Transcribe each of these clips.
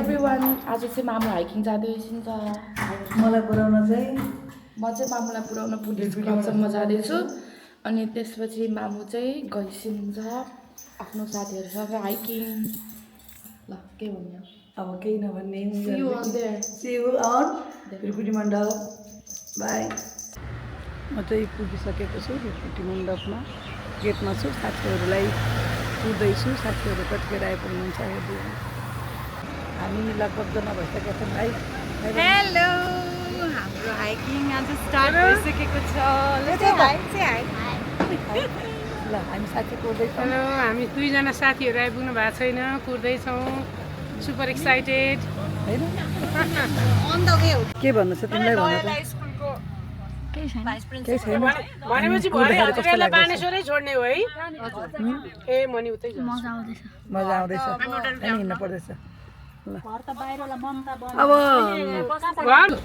Everyone आज चाहिँ मामु hiking जाँदैछिन्छ मलाई पुऱ्याउन चाहिँ म चाहिँ मामुलाई पुऱ्याउन पुलिस क्लबसम्म जाँदैछु अनि त्यसपछि मामु चाहिँ गइसिन्छ आफ्नो साथीहरूसँग हाइकिङ ल के भन्नु अब केही नभन्ने See you on there. See you on Bhrikuti मण्डप बाई म चाहिँ पुगिसकेको छु भिरकुटी मण्डपमा गेटमा छु साथीहरूलाई कुर्दैछु साथीहरू कतिखेर आइपुग्नुहुन्छ हेर्दै हामी लगभग जना भइसकेका छौँ भाइ हेलो हाम्रो हाइकिङ आज स्टार्ट भइसकेको छ ल हामी साथी कुर्दैछौँ हेलो हामी दुईजना साथीहरू आइपुग्नु भएको छैन कुर्दैछौँ सुपर एक्साइटेड होइन अन द वे हो के भन्नु छ तिमीलाई भन त स्कुलको केही छैन भनेपछि भरे हजुरलाई बानेश्वरै छोड्ने हो है ए मनी उतै जान्छ मजा आउँदैछ अनि हिँड्नु पर्दैछ ल अब हजुर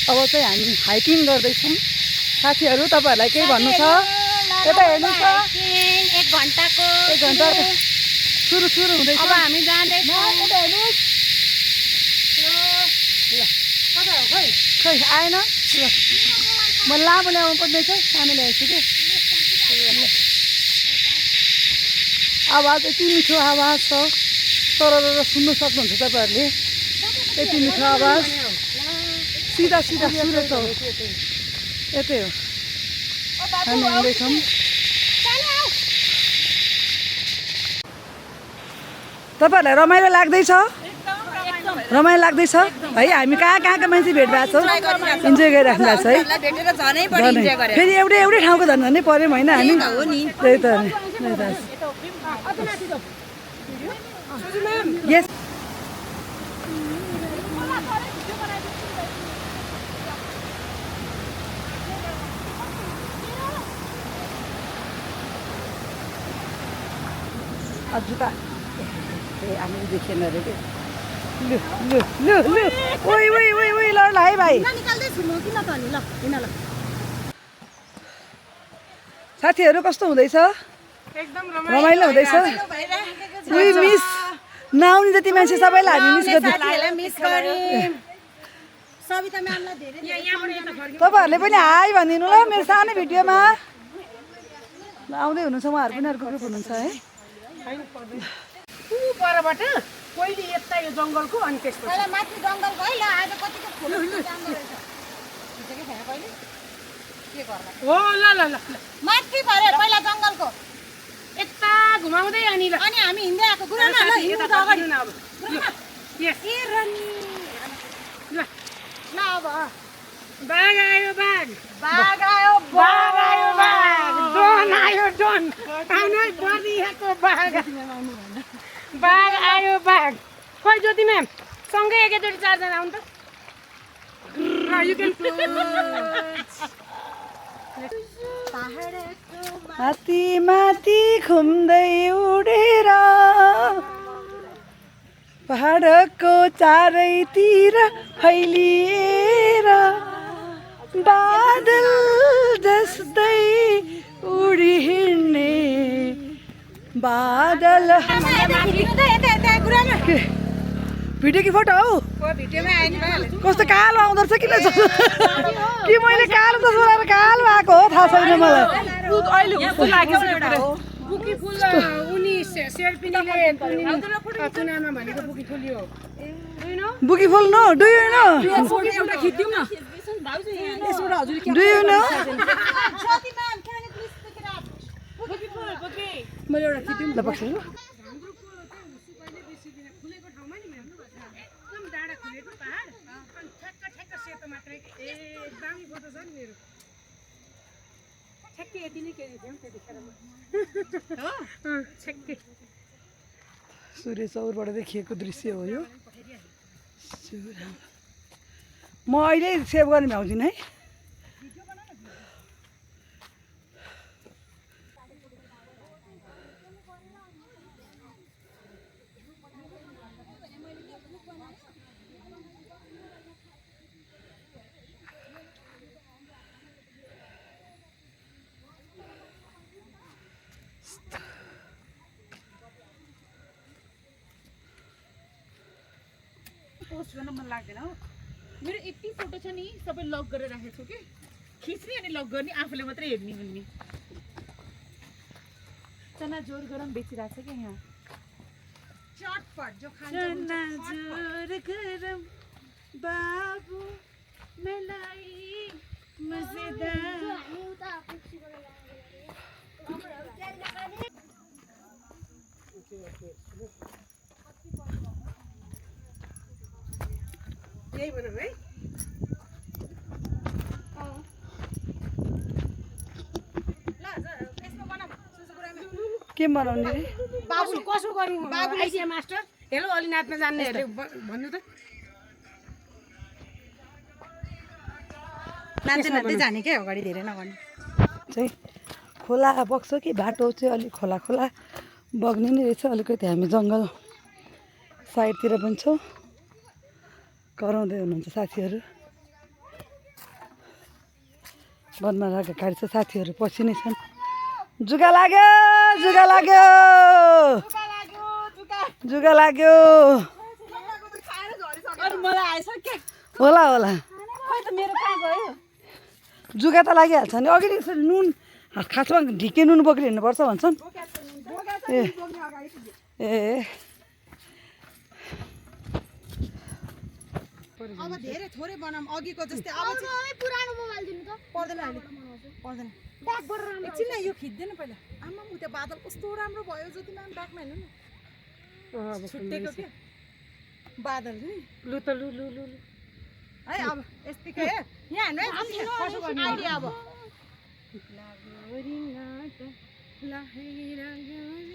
अब चाहिँ हामी हाइकिङ गर्दैछौँ साथीहरू तपाईँहरूलाई केही भन्नु छ यता हेर्नुहोस् त 1 घण्टाको 1 घण्टा सुरु हुँदैछ अब हामी जाँदैछौँ यता हेर्नुहोस् ल कता हो खै खै आएन ल म लामो ल्याउनु पर्ने छ सानो ल्याएको छु कि आवाज यति मिठो आवाज छ सरर सुन्नु सक्नुहुन्छ तपाईँहरूले यति मिठो आवाज सिधा सुरत हो यतै हो हामी आउँदैछौँ तपाईँहरूलाई रमाइलो लाग्दैछ रमाइलो लाग्दैछ है हामी कहाँका मान्छे भेट भएको छौँ इन्जोय गरिराख्नु भएको छ है फेरि एउटै ठाउँको झन् पऱ्यौँ होइन हामी त्यही त यस जुत्ता ए हामी देखेन अरे कि लु ओइ लड है भाइ साथीहरू कस्तो हुँदैछ एकदम रमाइलो हुँदैछ उही मिस नआउने जति मान्छे सबैलाई हामी मिस गर्छौँ तपाईँहरूले पनि हाई भनिदिनु ल मेरो सानो भिडियोमा आउँदै हुनुहुन्छ उहाँहरू पनि अर्को ग्रुप हुनुहुन्छ है परबाट पहिले यता यो जङ्गलको अनि त्यसपछि माथि जङ्गलको है ल आज कतिको फुल के गर्दा हो ल माथि भरे पहिला जङ्गलको यता घुमाउँदै अनि ल अनि हामी हिँड्दै आएको गुरुमा ल हिँड्नु त अगाडि अब यस ए रनी ल ल अब बाघ आयो बाघ डन आयो डन आउनु बर्दियाको बाघ आयो बाघ खोइ ज्योति म्याम सँगै एकैचोटि 4 जना आउनु त हात्ती माथि घुम्दै उडेर पहाडको चारैतिर फैलिएर बादल जस्तै उडी हिँड्ने बादल भिडियो कि फोटो हौ कस्तो कालो आउँदो रहेछ किन कि मैले कालो त सोलाएर कालो आएको हो थाहा छैन मलाई बुकी फुल उनी शेर्पिनीले चुनामा भनेको बुकी फुल हो beautiful no do you know do you know मैले एउटा खिच्दिउँ ल बस्छु डाँडा खुलेको पहाड अनि ठ्याक्क सेतो मात्रै दामी फोटो छ नि मेरो ठ्याक्कै यति नै केही थियौँ त्यतिखेर ठ्याक्कै सूर्य चौरबाट देखिएको दृश्य हो यो म अहिले सेभ गर्ने भ्याउँदिनँ है पोस्ट गर्न मन लाग्दैन हो मेरो यति फोटो छ नि सबै लक गरेर राखेको छु कि खिच्ने अनि लक गर्ने आफूले मात्रै हेर्ने भन्ने चना जोर गरम बेचिरहेको छ क्या यहाँ चटपट जो खान्छ चना जोर गरम बाबु मलाई मजेदार यही भनौँ है के बनाउने रे बाबु कसो गर्नु बाबु आइसिया मास्टर हेलो अलि नाच्न जान्नेहरूले भन्नु त नाच्दै नाच्दै जाने क्या अगाडि धेरै नगर्ने चाहिँ खोला बग्छ कि बाटो चाहिँ अलिक खोला खोला बग्ने नै रहेछ अलिकति हामी जङ्गल साइडतिर पनि छौँ कराउँदै हुनुहुन्छ साथीहरू वनमा लागेको गाडी छ साथीहरू पछि नै छन् जुगा लाग्यो जुगा लाग्यो जुगा लाग्यो मलाई आएछ के होला होला खै त मेरो कहाँ गयो जुगा त लागिहाल्छ नि अघि यसरी नुन खासमा ढिके नुन बोकेर हिँड्नुपर्छ भन्छन् ए ए अब धेरै थोरै बनाऊँ अघिको जस्तै अब चाहिँ पुरानो मोबाइल दिनु त पर्दैन अहिले पर्दैन ब्याक गरेर एकछिन न यो खिच्दैन पहिला आमा त्यो बादल कस्तो राम्रो भयो जति नाम ब्याकमा हेर्नु न छुट्टेको के बादल नि लु त लु लु लु है अब यस्तै यहाँ हेर्नु आइडिया अब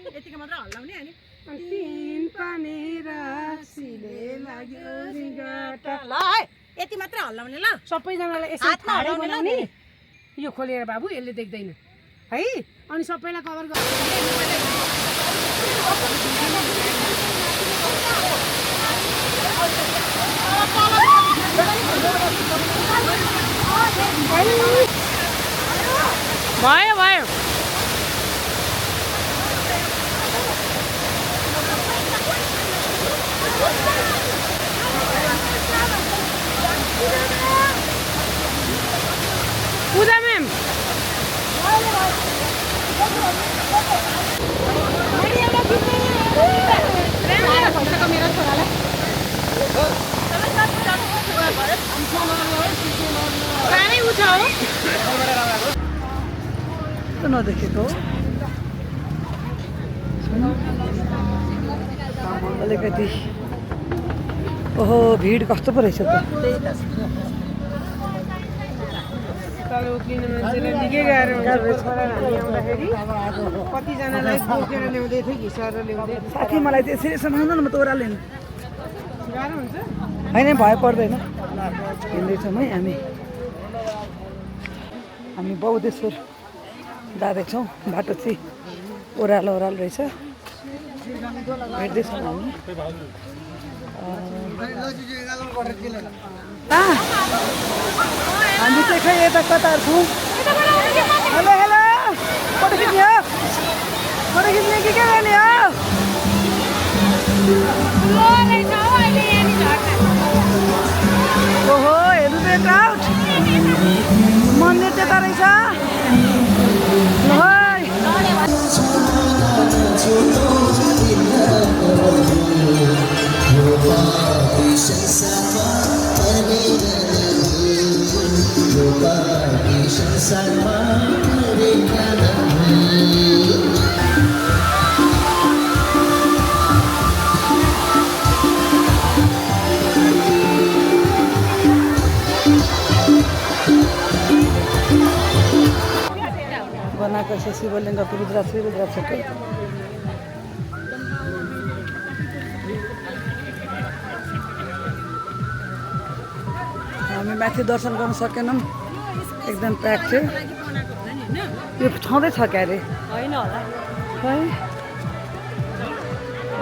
यतिको मात्र हल्लाउने अनि तीन पानी राशिले लाग्यो रिङ्गटा ल है यति मात्र हल्लाउने ल सबैजनालाई यसो हातमा ठाडै हल्लाउने ल बनाउने नि। यो खोलेर बाबु यसले देख्दैन है अनि सबैलाई कभर गर भयो भयो पूजा मैम नदेखेको अलिकति ओहो भिड कस्तो पो रहेछ त तल उक्लिने मान्छेले निकै गाह्रो हुन्छ छोरा हामी आउँदाखेरि कतिजनालाई बोकेर ल्याउँदै थियो घिसाएर ल्याउँदै साथी मलाई चाहिँ यसरी समाउनु न म त ओह्रालो हिँड्नु गाह्रो हुन्छ होइन भए पर्दैन हिँड्दैछौँ है हामी बौद्धेश्वर जाँदैछौँ बाटो चाहिँ ओह्रालो ओह्रालो रहेछ भेट्दैछौँ हामी हामी चाहिँ खै यता कता छौँ हेलो हेलो फोटो खिच्ने हो फोटो खिच्ने के गर्ने हो ओहो हेर्नु त क्राउड मन्दिर त्यता रहेछ ल बनाएको छ शिवलिङ्गको रुद्राक्ष रुद्राक्षको हामी माथि दर्शन गर्न सकेनौँ एकदम प्याक थियो यो छँदैछ क्या अरे होइन होला है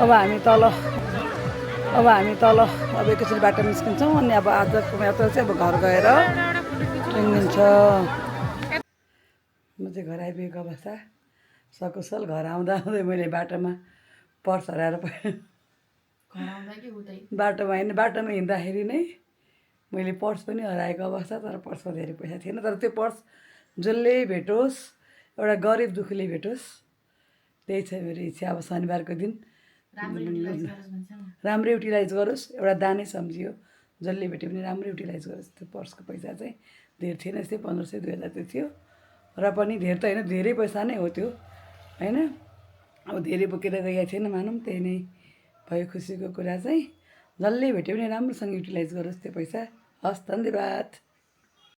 अब हामी तल अब एकैचोटि बाटो निस्किन्छौँ अनि अब आजको यात्रा चाहिँ अब घर गएर टुङ्गिन्छ म चाहिँ घर आइपुगेको अवस्था सकुशल घर आउँदा आउँदै मैले बाटोमा पर्स हराएर घर आउँदा कि उतै बाटोमा हिँड्दाखेरि नै मैले पर्स पनि हराएको अवस्था, तर पर्समा धेरै पैसा थिएन। तर त्यो पर्स जसले भेटोस्, एउटा गरिब दुःखीले भेटोस्, त्यही छ मेरो इच्छा। अब शनिबारको दिन राम्रै युटिलाइज गरोस्, एउटा दानै सम्झियो, जसले भेट्यो भने राम्रो युटिलाइज गरोस्। त्यो पर्सको पैसा चाहिँ धेरै थिएन, यस्तै 1500 2000 त्यो थियो, र पनि धेरै त होइन, धेरै पैसा नै हो त्यो होइन। अब धेरै बोकेर गएको थिएन मानौँ, त्यही नै भयो खुसीको कुरा चाहिँ। जसले भेट्यो भने राम्रोसँग युटिलाइज गरोस् त्यो पैसा। हस्, धन्यवाद।